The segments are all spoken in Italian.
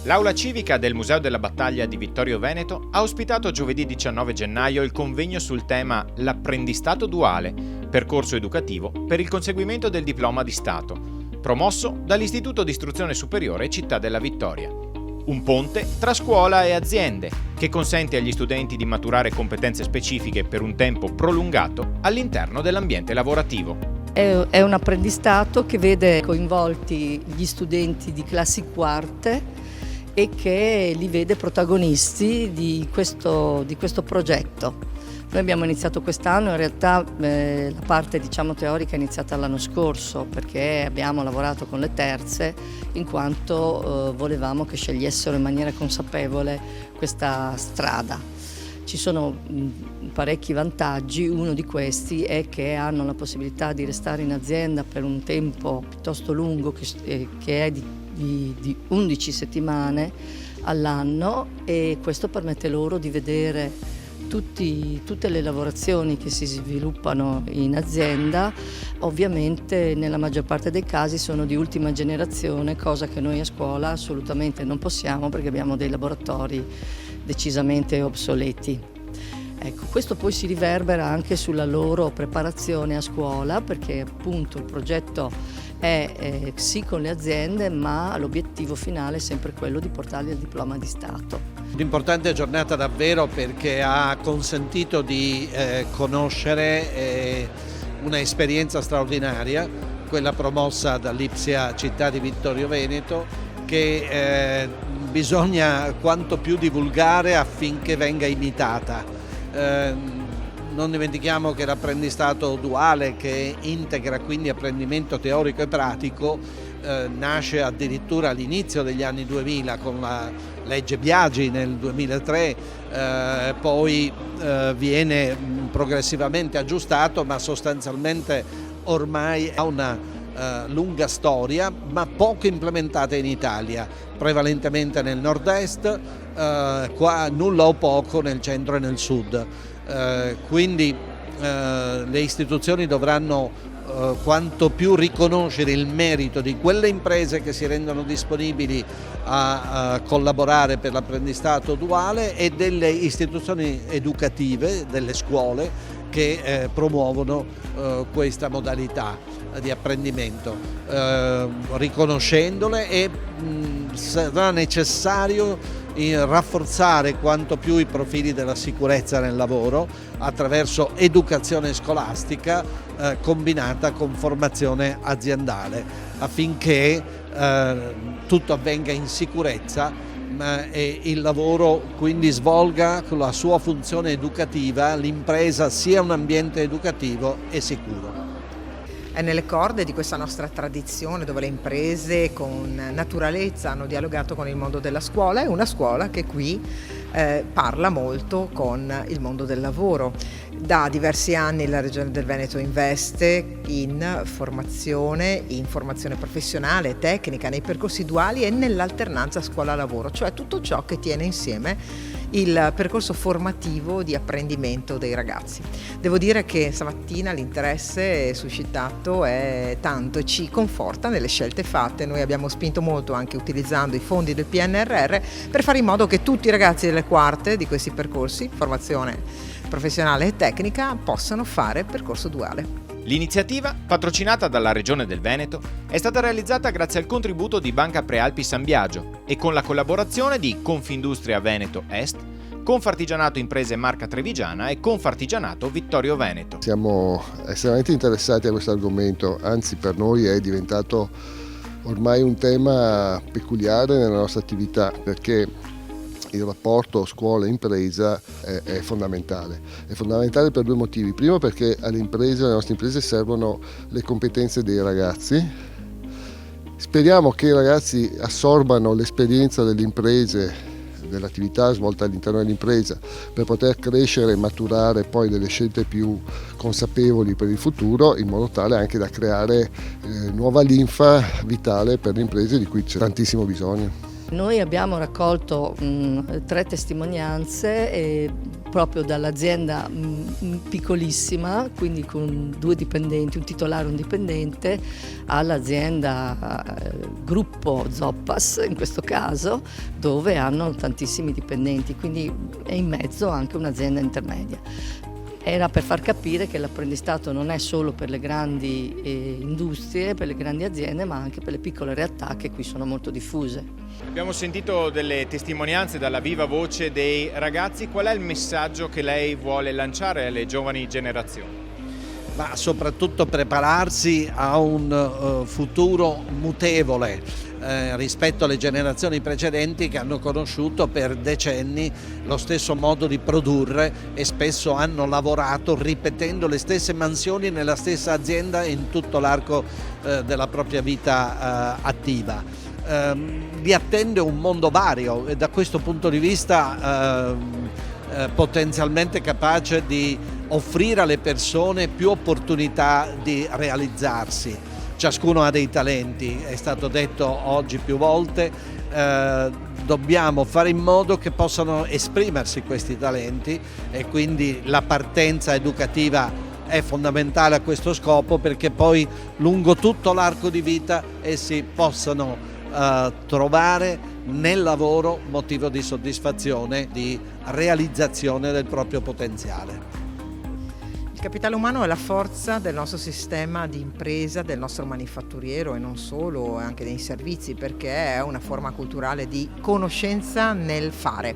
L'aula civica del Museo della Battaglia di Vittorio Veneto ha ospitato giovedì 19 gennaio il convegno sul tema L'apprendistato duale, percorso educativo per il conseguimento del diploma di Stato, promosso dall'Istituto di Istruzione Superiore Città della Vittoria. Un ponte tra scuola e aziende che consente agli studenti di maturare competenze specifiche per un tempo prolungato all'interno dell'ambiente lavorativo. È un apprendistato che vede coinvolti gli studenti di classi quarte e che li vede protagonisti di questo progetto. Noi abbiamo iniziato quest'anno, in realtà la parte teorica è iniziata l'anno scorso perché abbiamo lavorato con le terze in quanto volevamo che scegliessero in maniera consapevole questa strada. Ci sono parecchi vantaggi, uno di questi è che hanno la possibilità di restare in azienda per un tempo piuttosto lungo che è di 11 settimane all'anno e questo permette loro di vedere tutte le lavorazioni che si sviluppano in azienda. Ovviamente nella maggior parte dei casi sono di ultima generazione, cosa che noi a scuola assolutamente non possiamo perché abbiamo dei laboratori decisamente obsoleti. Ecco, questo poi si riverbera anche sulla loro preparazione a scuola perché appunto il progetto è sì con le aziende ma l'obiettivo finale è sempre quello di portarli al diploma di Stato. Un'importante giornata davvero perché ha consentito di conoscere una esperienza straordinaria, quella promossa dall'Ipsia Città di Vittorio Veneto, che bisogna quanto più divulgare affinché venga imitata. Non dimentichiamo che l'apprendistato duale, che integra quindi apprendimento teorico e pratico, nasce addirittura all'inizio degli anni 2000 con la legge Biagi nel 2003, poi viene progressivamente aggiustato, ma sostanzialmente ormai ha una lunga storia, ma poco implementata in Italia, prevalentemente nel nord-est, qua nulla o poco nel centro e nel sud. Quindi le istituzioni dovranno quanto più riconoscere il merito di quelle imprese che si rendono disponibili a collaborare per l'apprendistato duale e delle istituzioni educative, delle scuole che promuovono questa modalità di apprendimento, riconoscendole e sarà necessario rafforzare quanto più i profili della sicurezza nel lavoro attraverso educazione scolastica combinata con formazione aziendale affinché tutto avvenga in sicurezza e il lavoro quindi svolga con la sua funzione educativa, l'impresa sia un ambiente educativo e sicuro. È nelle corde di questa nostra tradizione dove le imprese con naturalezza hanno dialogato con il mondo della scuola, è una scuola che qui parla molto con il mondo del lavoro. Da diversi anni la Regione del Veneto investe in formazione professionale, tecnica, nei percorsi duali e nell'alternanza scuola-lavoro, cioè tutto ciò che tiene insieme il percorso formativo di apprendimento dei ragazzi. Devo dire che stamattina l'interesse suscitato è tanto e ci conforta nelle scelte fatte. Noi abbiamo spinto molto anche utilizzando i fondi del PNRR per fare in modo che tutti i ragazzi delle quarte di questi percorsi, formazione professionale e tecnica, possano fare percorso duale. L'iniziativa, patrocinata dalla Regione del Veneto, è stata realizzata grazie al contributo di Banca Prealpi San Biagio e con la collaborazione di Confindustria Veneto Est, Confartigianato Imprese Marca Trevigiana e Confartigianato Vittorio Veneto. Siamo estremamente interessati a questo argomento, anzi per noi è diventato ormai un tema peculiare nella nostra attività perché il rapporto scuola-impresa è fondamentale. È fondamentale per due motivi. Primo perché alle nostre imprese servono le competenze dei ragazzi. Speriamo che i ragazzi assorbano l'esperienza delle imprese, dell'attività svolta all'interno dell'impresa per poter crescere e maturare poi delle scelte più consapevoli per il futuro, in modo tale anche da creare nuova linfa vitale per le imprese di cui c'è tantissimo bisogno. Noi abbiamo raccolto 3 testimonianze proprio dall'azienda piccolissima, quindi con 2 dipendenti, un titolare e un dipendente, all'azienda gruppo Zoppas in questo caso, dove hanno tantissimi dipendenti, quindi è in mezzo anche un'azienda intermedia. Era per far capire che l'apprendistato non è solo per le grandi industrie, per le grandi aziende, ma anche per le piccole realtà che qui sono molto diffuse. Abbiamo sentito delle testimonianze dalla viva voce dei ragazzi. Qual è il messaggio che lei vuole lanciare alle giovani generazioni? Ma soprattutto prepararsi a un futuro mutevole rispetto alle generazioni precedenti che hanno conosciuto per decenni lo stesso modo di produrre e spesso hanno lavorato ripetendo le stesse mansioni nella stessa azienda in tutto l'arco della propria vita attiva. Li attende un mondo vario e da questo punto di vista potenzialmente capace di offrire alle persone più opportunità di realizzarsi. Ciascuno ha dei talenti, è stato detto oggi più volte, dobbiamo fare in modo che possano esprimersi questi talenti e quindi la partenza educativa è fondamentale a questo scopo, perché poi lungo tutto l'arco di vita essi possano trovare nel lavoro motivo di soddisfazione, di realizzazione del proprio potenziale. Il capitale umano è la forza del nostro sistema di impresa, del nostro manifatturiero e non solo, anche dei servizi, perché è una forma culturale di conoscenza nel fare.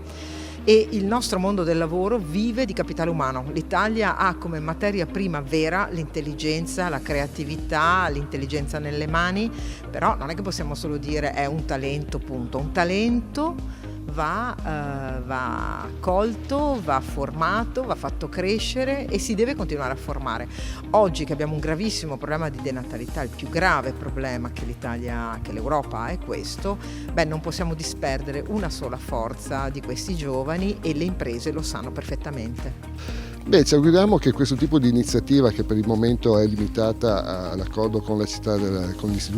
E il nostro mondo del lavoro vive di capitale umano. L'Italia ha come materia prima vera l'intelligenza, la creatività, l'intelligenza nelle mani, però non è che possiamo solo dire è un talento, punto. Un talento va colto, va formato, va fatto crescere e si deve continuare a formare. Oggi che abbiamo un gravissimo problema di denatalità, il più grave problema che l'Italia, che l'Europa ha è questo, non possiamo disperdere una sola forza di questi giovani e le imprese lo sanno perfettamente. Ci auguriamo che questo tipo di iniziativa, che per il momento è limitata all'accordo con l'Istituto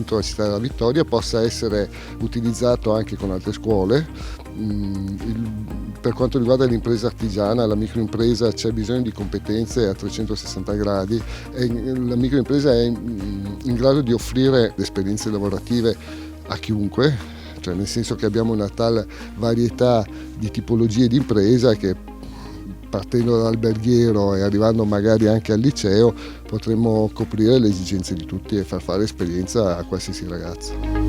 della Città della Vittoria, possa essere utilizzato anche con altre scuole. Per quanto riguarda l'impresa artigiana, la microimpresa, c'è bisogno di competenze a 360 gradi e la microimpresa è in grado di offrire esperienze lavorative a chiunque, cioè nel senso che abbiamo una tale varietà di tipologie di impresa che, partendo dall'alberghiero e arrivando magari anche al liceo, potremmo coprire le esigenze di tutti e far fare esperienza a qualsiasi ragazzo.